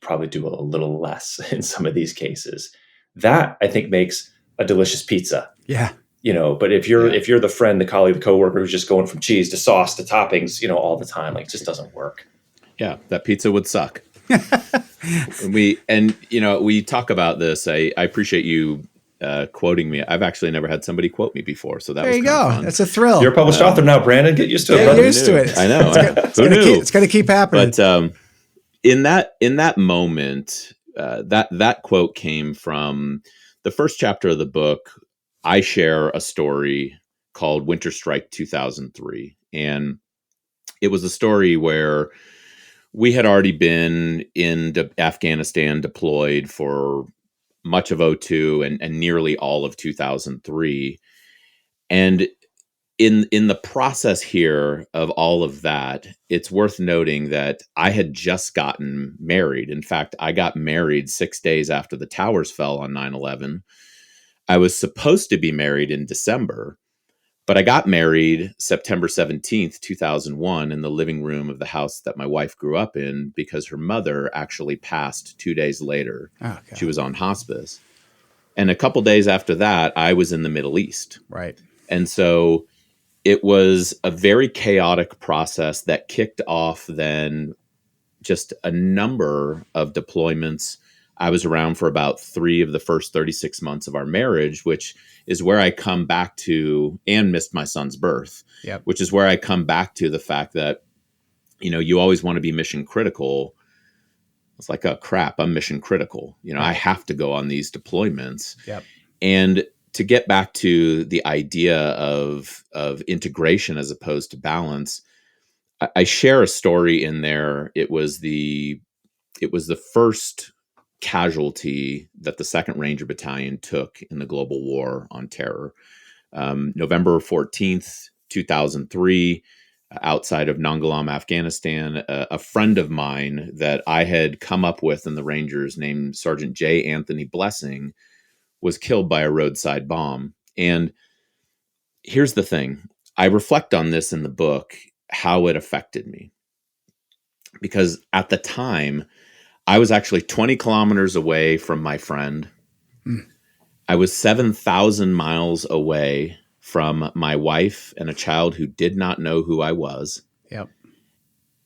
probably do a little less in some of these cases. That I think makes a delicious pizza. Yeah. But if you're the friend, the colleague, the coworker who's just going from cheese to sauce to toppings, all the time, like, it just doesn't work. Yeah, that pizza would suck. We talk about this. I appreciate you quoting me. I've actually never had somebody quote me before, so there you go. Fun. That's a thrill. You're a published author now, Brandon. Get used to it. Get used to it. I know. It's going to keep happening. But in that moment, that quote came from the first chapter of the book. I share a story called Winter Strike 2003, and it was a story where we had already been in Afghanistan deployed for much of 2002 and nearly all of 2003. And in the process here of all of that, it's worth noting that I had just gotten married. In fact, I got married 6 days after the towers fell on 9/11. I was supposed to be married in December, but I got married September 17th, 2001 in the living room of the house that my wife grew up in because her mother actually passed 2 days later. Oh, she was on hospice. And a couple days after that, I was in the Middle East. Right. And so it was a very chaotic process that kicked off then just a number of deployments. I was around for about 3 of the first 36 months of our marriage, which is where I come back to, and missed my son's birth, which is where I come back to the fact that, you always want to be mission critical. It's like, oh, crap, I'm mission critical. I have to go on these deployments. Yep. And to get back to the idea of integration as opposed to balance, I share a story in there. It was the first casualty that the 2nd Ranger Battalion took in the global war on terror. November 14th, 2003, outside of Nangalam, Afghanistan, a friend of mine that I had come up with in the Rangers named Sergeant J. Anthony Blessing was killed by a roadside bomb. And here's the thing. I reflect on this in the book, how it affected me. Because at the time, I was actually 20 kilometers away from my friend. I was 7,000 miles away from my wife and a child who did not know who I was. Yep.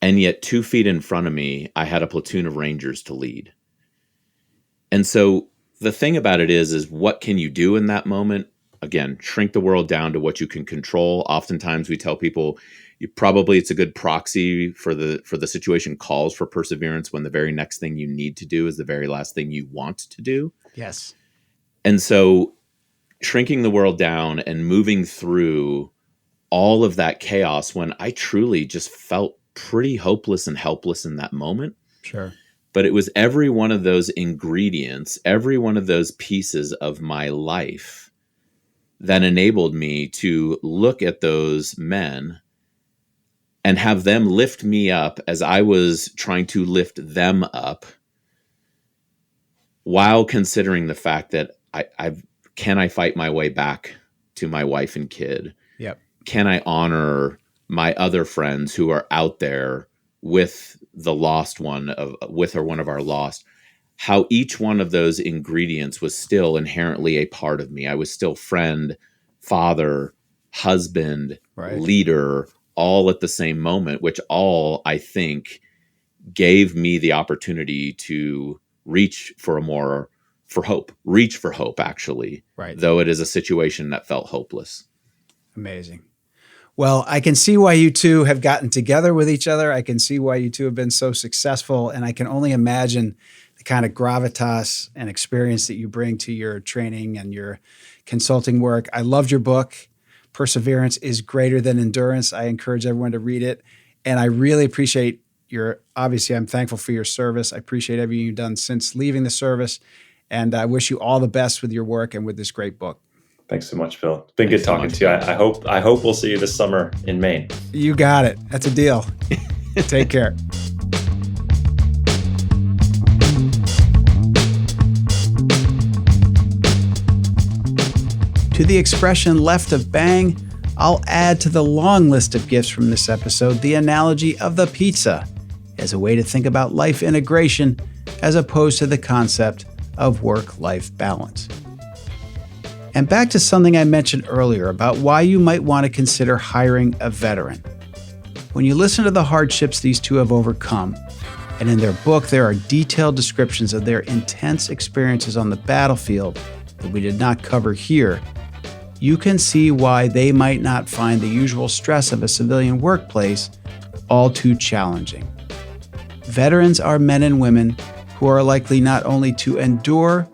And yet 2 feet in front of me, I had a platoon of Rangers to lead. And so the thing about it is what can you do in that moment? Again, shrink the world down to what you can control. Oftentimes we tell people it's a good proxy for the situation calls for perseverance when the very next thing you need to do is the very last thing you want to do. Yes. And so shrinking the world down and moving through all of that chaos when I truly just felt pretty hopeless and helpless in that moment. Sure. But it was every one of those ingredients, every one of those pieces of my life that enabled me to look at those men and have them lift me up as I was trying to lift them up, while considering the fact that can I fight my way back to my wife and kid? Yep. Can I honor my other friends who are out there with the lost one with or one of our lost? How each one of those ingredients was still inherently a part of me. I was still friend, father, husband, leader, all at the same moment, which all I think gave me the opportunity to reach for hope, actually, though it is a situation that felt hopeless. Amazing. Well, I can see why you two have gotten together with each other. I can see why you two have been so successful. And I can only imagine the kind of gravitas and experience that you bring to your training and your consulting work. I loved your book. Perseverance is Greater Than Endurance. I encourage everyone to read it. And I really appreciate obviously, I'm thankful for your service. I appreciate everything you've done since leaving the service. And I wish you all the best with your work and with this great book. Thanks so much, Phil. It's been good talking to you. I hope we'll see you this summer in Maine. You got it. That's a deal. Take care. To the expression left of bang, I'll add to the long list of gifts from this episode the analogy of the pizza as a way to think about life integration as opposed to the concept of work-life balance. And back to something I mentioned earlier about why you might want to consider hiring a veteran. When you listen to the hardships these two have overcome, and in their book there are detailed descriptions of their intense experiences on the battlefield that we did not cover here, you can see why they might not find the usual stress of a civilian workplace all too challenging. Veterans are men and women who are likely not only to endure,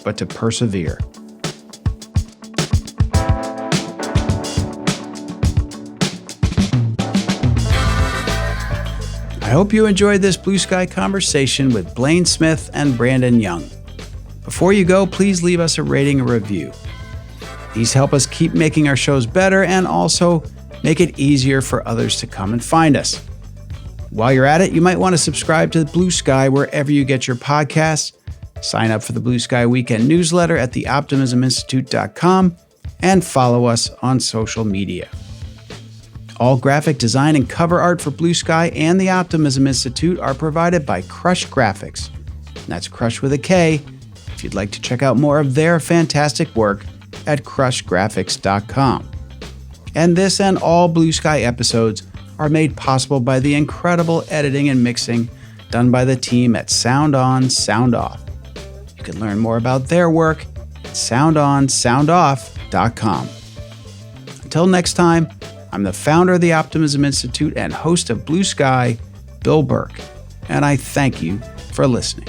but to persevere. I hope you enjoyed this Blue Sky conversation with Blayne Smith and Brandon Young. Before you go, please leave us a rating and review. These help us keep making our shows better and also make it easier for others to come and find us. While you're at it, you might want to subscribe to Blue Sky wherever you get your podcasts, sign up for the Blue Sky Weekend newsletter at theoptimisminstitute.com, and follow us on social media. All graphic design and cover art for Blue Sky and the Optimism Institute are provided by Crush Graphics. And that's Crush with a K, if you'd like to check out more of their fantastic work at crushgraphics.com. And this and all Blue Sky episodes are made possible by the incredible editing and mixing done by the team at Sound On, Sound Off. You can learn more about their work at soundonsoundoff.com. Until next time, I'm the founder of the Optimism Institute and host of Blue Sky, Bill Burke, and I thank you for listening.